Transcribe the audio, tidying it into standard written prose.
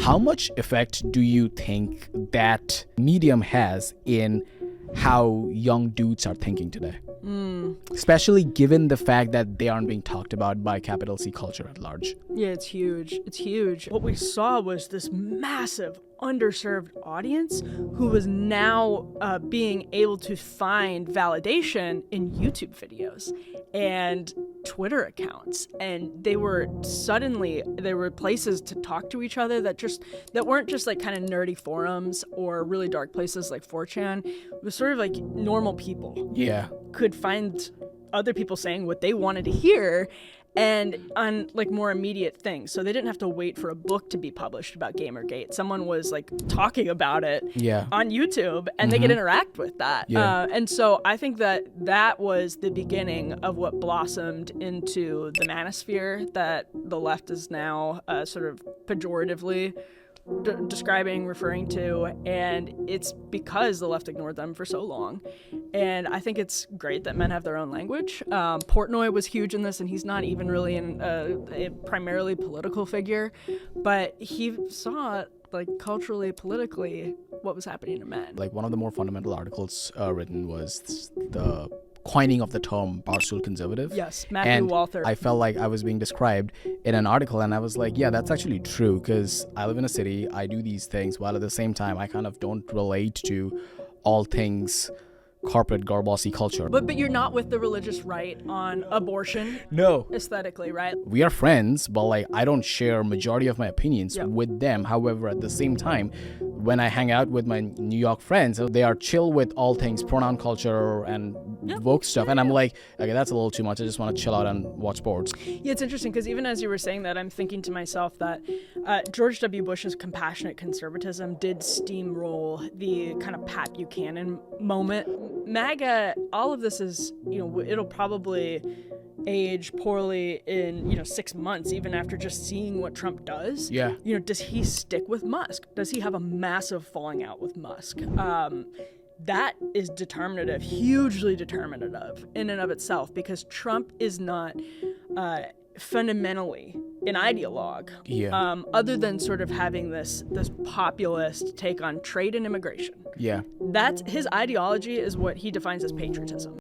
How much effect do you think that medium has in how young dudes are thinking today? Especially given the fact that they aren't being talked about by capital C culture at large. Yeah, it's huge. It's huge. What we saw was this massive underserved audience who was now being able to find validation in YouTube videos and Twitter accounts, and there were places to talk to each other that weren't just like kind of nerdy forums or really dark places like 4chan. It was sort of like normal people could find other people saying what they wanted to hear, and on like more immediate things. So they didn't have to wait for a book to be published about Gamergate. Someone was like talking about it on YouTube, and they could interact with that. And so I think that was the beginning of what blossomed into the manosphere that the left is now sort of pejoratively referring to, and it's because the left ignored them for so long. And I think it's great that men have their own language. Portnoy was huge in this, and he's not even really a primarily political figure, but he saw like culturally, politically, what was happening to men. Like one of the more fundamental articles written was the coining of the term Barstool conservative. Yes, Matthew and Walther. I felt like I was being described in an article, and I was like, yeah, that's actually true, because I live in a city, I do these things, while at the same time I kind of don't relate to all things corporate garbossy culture. But you're not with the religious right on abortion. No. Aesthetically, right? We are friends, but like I don't share majority of my opinions with them. However, at the same time, when I hang out with my New York friends, they are chill with all things pronoun culture and woke stuff. And I'm like, okay, that's a little too much. I just want to chill out and watch sports. Yeah, it's interesting because even as you were saying that, I'm thinking to myself that George W. Bush's compassionate conservatism did steamroll the kind of Pat Buchanan moment. MAGA, all of this is, it'll probably age poorly in 6 months, even after just seeing what Trump does. Does he stick with Musk? Does he have a massive falling out with Musk? That is determinative, hugely determinative in and of itself, because Trump is not fundamentally an ideologue, other than sort of having this populist take on trade and immigration. That's his ideology, is what he defines as patriotism.